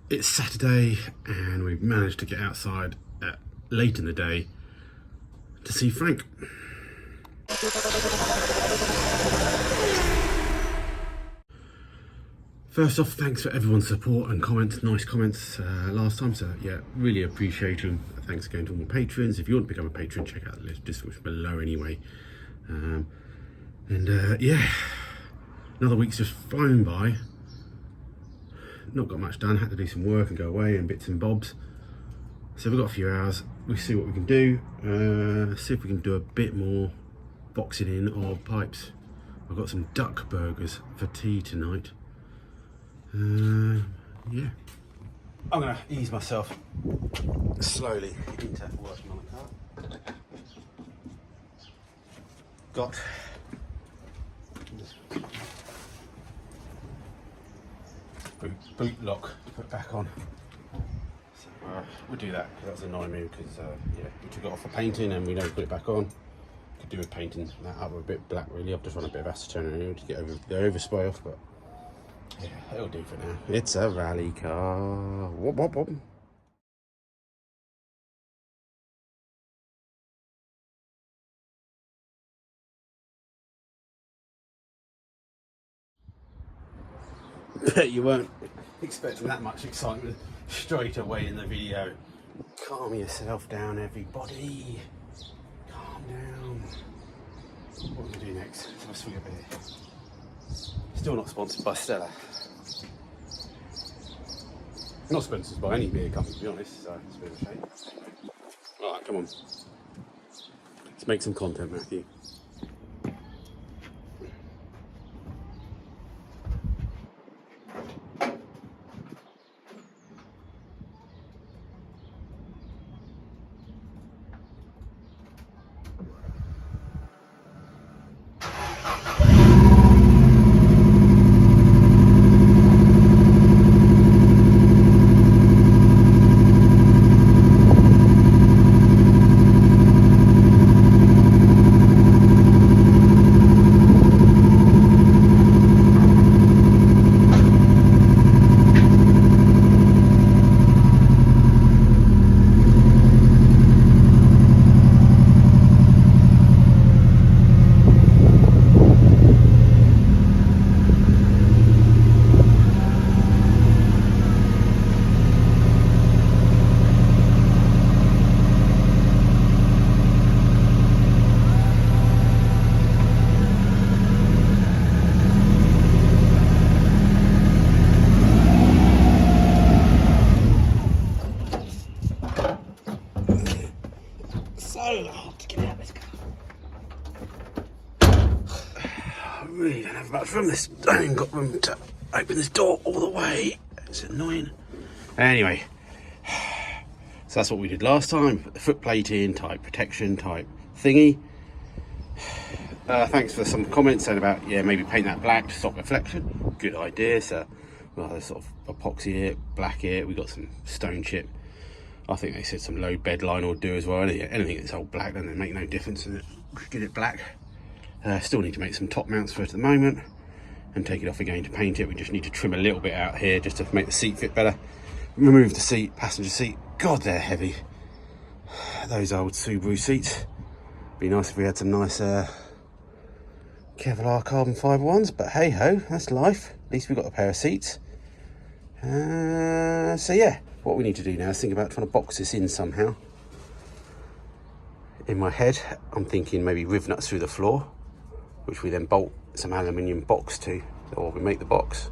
It's Saturday and we've managed to get outside late in the day to see Frank. First off, thanks for everyone's support and comments, nice comments last time, so yeah, really appreciate them. Thanks again to all my patrons. If you want to become a patron, check out the list description below anyway. Yeah, another week's just flown by. Not got much done, had to do some work and go away and bits and bobs. So we've got a few hours, we'll see what we can do. See if we can do a bit more boxing in of pipes. I've got some duck burgers for tea tonight. Yeah. I'm gonna ease myself slowly into working on the car. Got this boot lock to put back on. So we'll do that because that's annoying me because yeah, we took it off for painting and we never put it back on. Could do with painting that up a bit black really. I've just run a bit of acetone anyway to get the overspray off, but yeah, it'll do for now. It's a rally car. Whoop, whoop, whoop. Bet you weren't expecting that much excitement straight away in the video. Calm yourself down, everybody. Calm down. What are we going to do next? Let's have a swig of beer. Still not sponsored by Stella. Not sponsored by any beer company, to be honest, so it's a bit of a shame. Alright, come on. Let's make some content, Matthew. So hard to get out of this car. I really don't have much room. I haven't got room to open this door all the way. It's annoying. Anyway, so that's what we did last time. Put the foot plate in, type protection type thingy. Thanks for some comments saying about, yeah, maybe paint that black to stop reflection. Good idea. So we'll either sort of epoxy it, black it. We got some stone chip. I think they said some low bed line will do as well. Anything that's all black, then they make no difference in it. Get it black. Still need to make some top mounts for it at the moment and take it off again to paint it. We just need to trim a little bit out here just to make the seat fit better. Remove the seat, passenger seat. God, they're heavy. Those old Subaru seats. Be nice if we had some nice Kevlar carbon fibre ones, but hey ho, that's life. At least we've got a pair of seats. So yeah, what we need to do now is think about trying to box this in somehow. In my head, I'm thinking maybe Riv-nuts through the floor, which we then bolt some aluminium box to, or we make the box.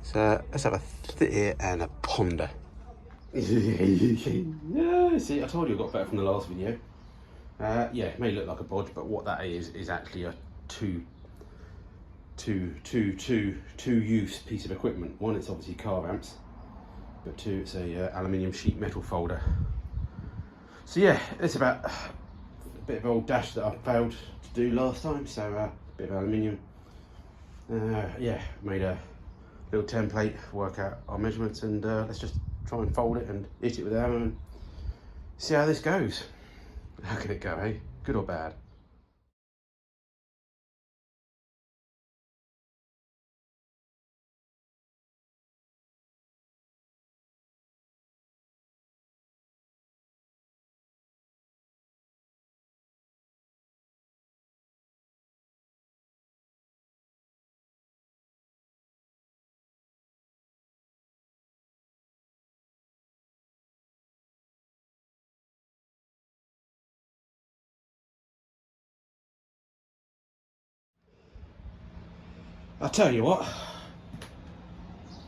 So let's have a sit here and a ponder. Yeah, see, I told you I got better from the last video. Yeah, it may look like a bodge, but what that is actually a two use piece of equipment. One, it's obviously car amps, but two, it's a aluminium sheet metal folder. So yeah, it's about a bit of old dash that I failed to do last time, so a bit of aluminium. Yeah, made a little template, work out our measurements, and let's just try and fold it and hit it with hammer and see how this goes. How can it go, eh? Good or bad? I'll tell you what,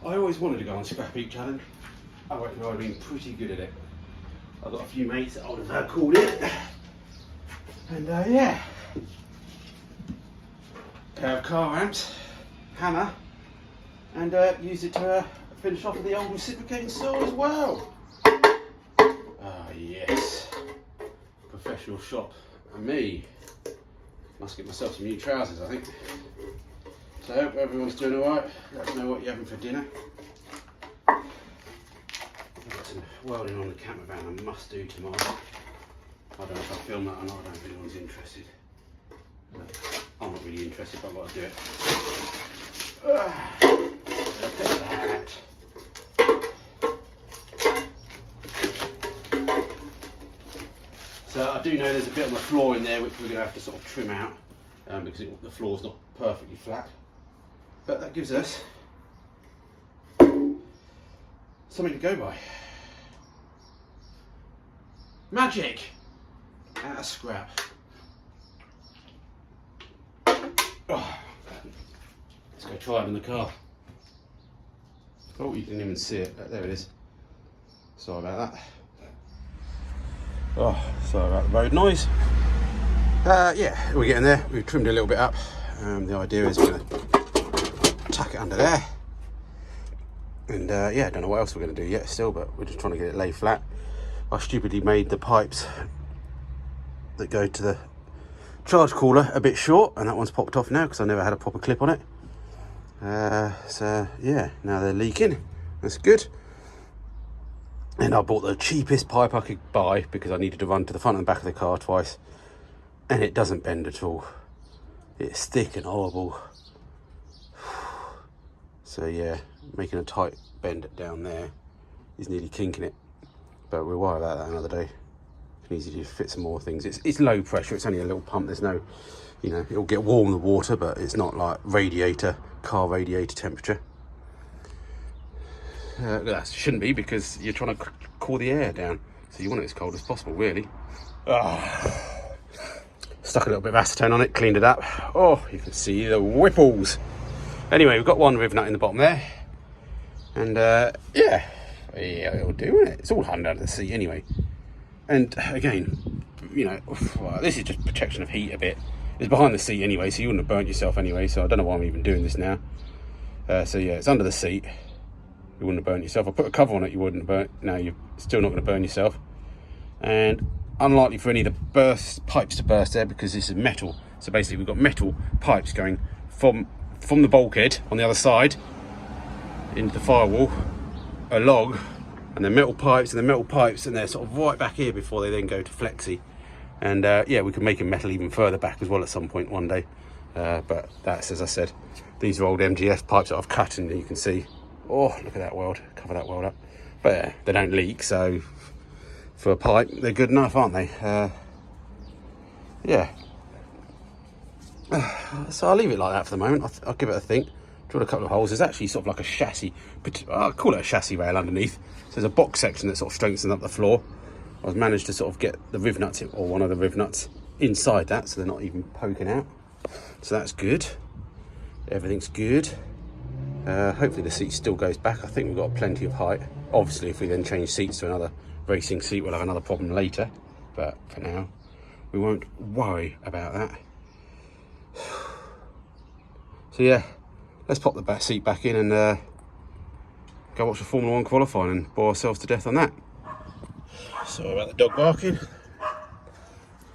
I always wanted to go on Scrappy challenge. I reckon I'd been pretty good at it. I've got a few mates that I would have called it. And yeah. Pair of car ramps, hammer, and used it to finish off with the old reciprocating saw as well. Ah yes, professional shop and me. Must get myself some new trousers, I think. So I hope everyone's doing alright. Let us know what you're having for dinner. I've got some welding on the camper van I must do tomorrow. I don't know if I'll film that or not, I don't know if anyone's interested. But I'm not really interested, but I've got to do it. Look at that. So I do know there's a bit on the floor in there which we're going to have to sort of trim out because the floor's not perfectly flat. But that gives us something to go by. Magic! Out of scrap. Oh, let's go try it in the car. Oh, you didn't even see it. There it is. Sorry about that. Oh, sorry about the road noise. Yeah, we're getting there. We've trimmed it a little bit up. The idea is we're going to tuck it under there. And yeah, I don't know what else we're going to do yet still, but we're just trying to get it laid flat. I stupidly made the pipes that go to the charge cooler a bit short, and that one's popped off now because I never had a proper clip on it. So yeah, now they're leaking. That's good. And I bought the cheapest pipe I could buy because I needed to run to the front and back of the car twice, and it doesn't bend at all. It's thick and horrible. So yeah, making a tight bend down there is nearly kinking it, but we'll worry about that another day. Can easily fit some more things. It's low pressure. It's only a little pump. There's no, you know, it'll get warm the water, but it's not like car radiator temperature. That shouldn't be because you're trying to cool the air down, so you want it as cold as possible, really. Stuck a little bit of acetone on it, cleaned it up. Oh, you can see the whipples. Anyway, we've got one riv nut in the bottom there, and yeah, it'll do, isn't it? It's all hung under the seat anyway. And again, you know, well, this is just protection of heat a bit. It's behind the seat anyway, so you wouldn't have burnt yourself anyway, so I don't know why I'm even doing this now. So yeah, it's under the seat. You wouldn't have burnt yourself. I put a cover on it, you wouldn't have burnt. No, you're still not going to burn yourself. And unlikely for any of the pipes to burst there because this is metal. So basically we've got metal pipes going from the bulkhead on the other side into the firewall, a log, and then metal pipes, and they're sort of right back here before they then go to flexi. And yeah, we can make them metal even further back as well at some point one day. But that's, as I said, these are old MGS pipes that I've cut, and you can see, oh, look at that weld, cover that weld up. But yeah, they don't leak, so for a pipe, they're good enough, aren't they? Yeah. So I'll leave it like that for the moment. I'll give it a think. Drilled a couple of holes. There's actually sort of like a chassis, I'll call it a chassis rail underneath. So there's a box section that sort of strengthens up the floor. I've managed to sort of get the Riv-nuts, or one of the Riv-nuts, inside that, so they're not even poking out. So that's good. Everything's good. Hopefully the seat still goes back. I think we've got plenty of height. Obviously, if we then change seats to another racing seat, we'll have another problem later. But for now, we won't worry about that. So yeah, let's pop the back seat back in and go watch the Formula 1 qualifying and bore ourselves to death on that. Sorry about the dog barking.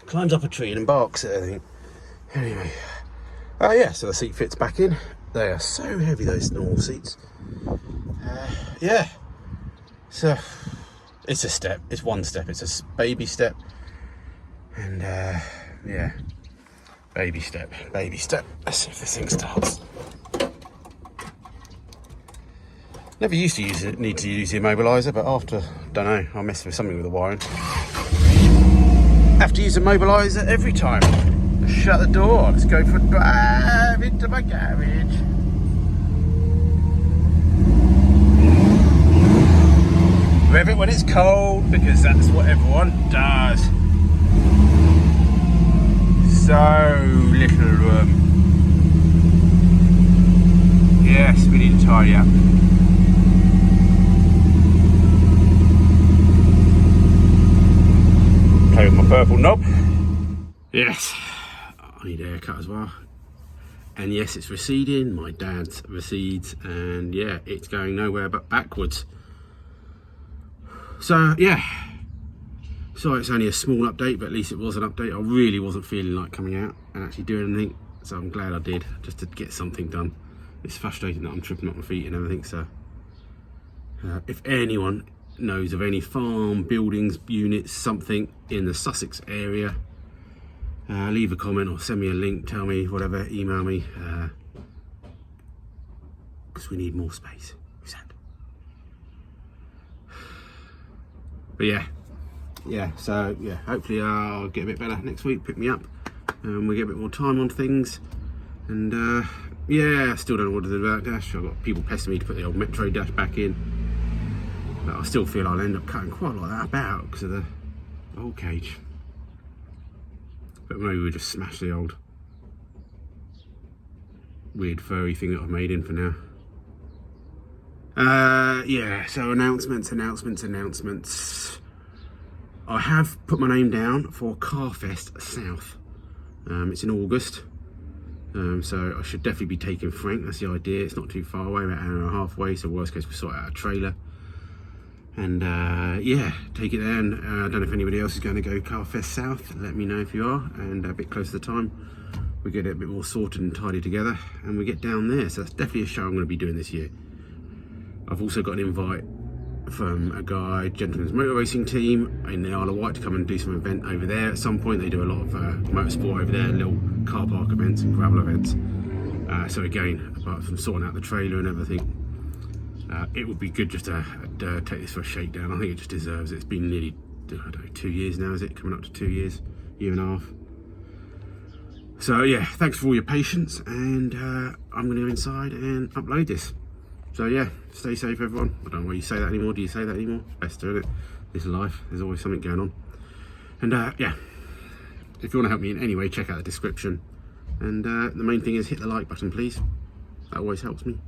Climbs up a tree and barks at everything. Anyway, yeah, so the seat fits back in. They are so heavy, those normal seats. Yeah, so it's a step. It's one step. It's a baby step. And yeah, baby step, baby step. Let's see if this thing starts. Never used to need to use the immobiliser, but after, don't know, I messed with something with the wiring. Have to use the immobiliser every time. Shut the door. Let's go for a drive into my garage. Rev it when it's cold, because that's what everyone does. So little room. Yes, we need to tidy up. Play with my purple knob. Yes, I need a haircut as well. And yes, it's receding. My dad's recedes, and yeah, it's going nowhere but backwards. So yeah, sorry it's only a small update, but at least it was an update. I really wasn't feeling like coming out and actually doing anything, so I'm glad I did, just to get something done. It's frustrating that I'm tripping up my feet and everything, so if anyone knows of any farm, buildings, units, something in the Sussex area, leave a comment or send me a link, tell me, whatever, email me, because we need more space. But yeah, so yeah, hopefully I'll get a bit better next week, pick me up, and we get a bit more time on things. And yeah, I still don't know what to do about dash. I've got people pestering me to put the old Metro dash back in, but I still feel I'll end up cutting quite a lot of that about because of the old cage. But maybe we'll just smash the old weird furry thing that I've made in for now. Yeah, so announcements. I have put my name down for Carfest South. It's in August, so I should definitely be taking Frank. That's the idea. It's not too far away, about an hour and a half away, so worst case we'll sort out a trailer and yeah, take it there. And I don't know if anybody else is going to go Carfest South. Let me know if you are, and a bit closer to the time we get it a bit more sorted and tidy together and we get down there. So that's definitely a show I'm going to be doing this year. I've also got an invite from a guy, Gentleman's Motor Racing Team in the Isle of Wight, to come and do some event over there at some point. They do a lot of motorsport over there, little car park events and gravel events. So again, apart from sorting out the trailer and everything, it would be good just to take this for a shakedown. I think it just deserves it. It's been nearly, I don't know, 2 years now, is it? Coming up to 2 years, year and a half. So yeah, thanks for all your patience, and I'm going to go inside and upload this. So yeah, stay safe everyone. I don't know why you say that anymore. Do you say that anymore? Best doing it. This is life. There's always something going on. And yeah, if you want to help me in any way, check out the description. And the main thing is hit the like button, please. That always helps me.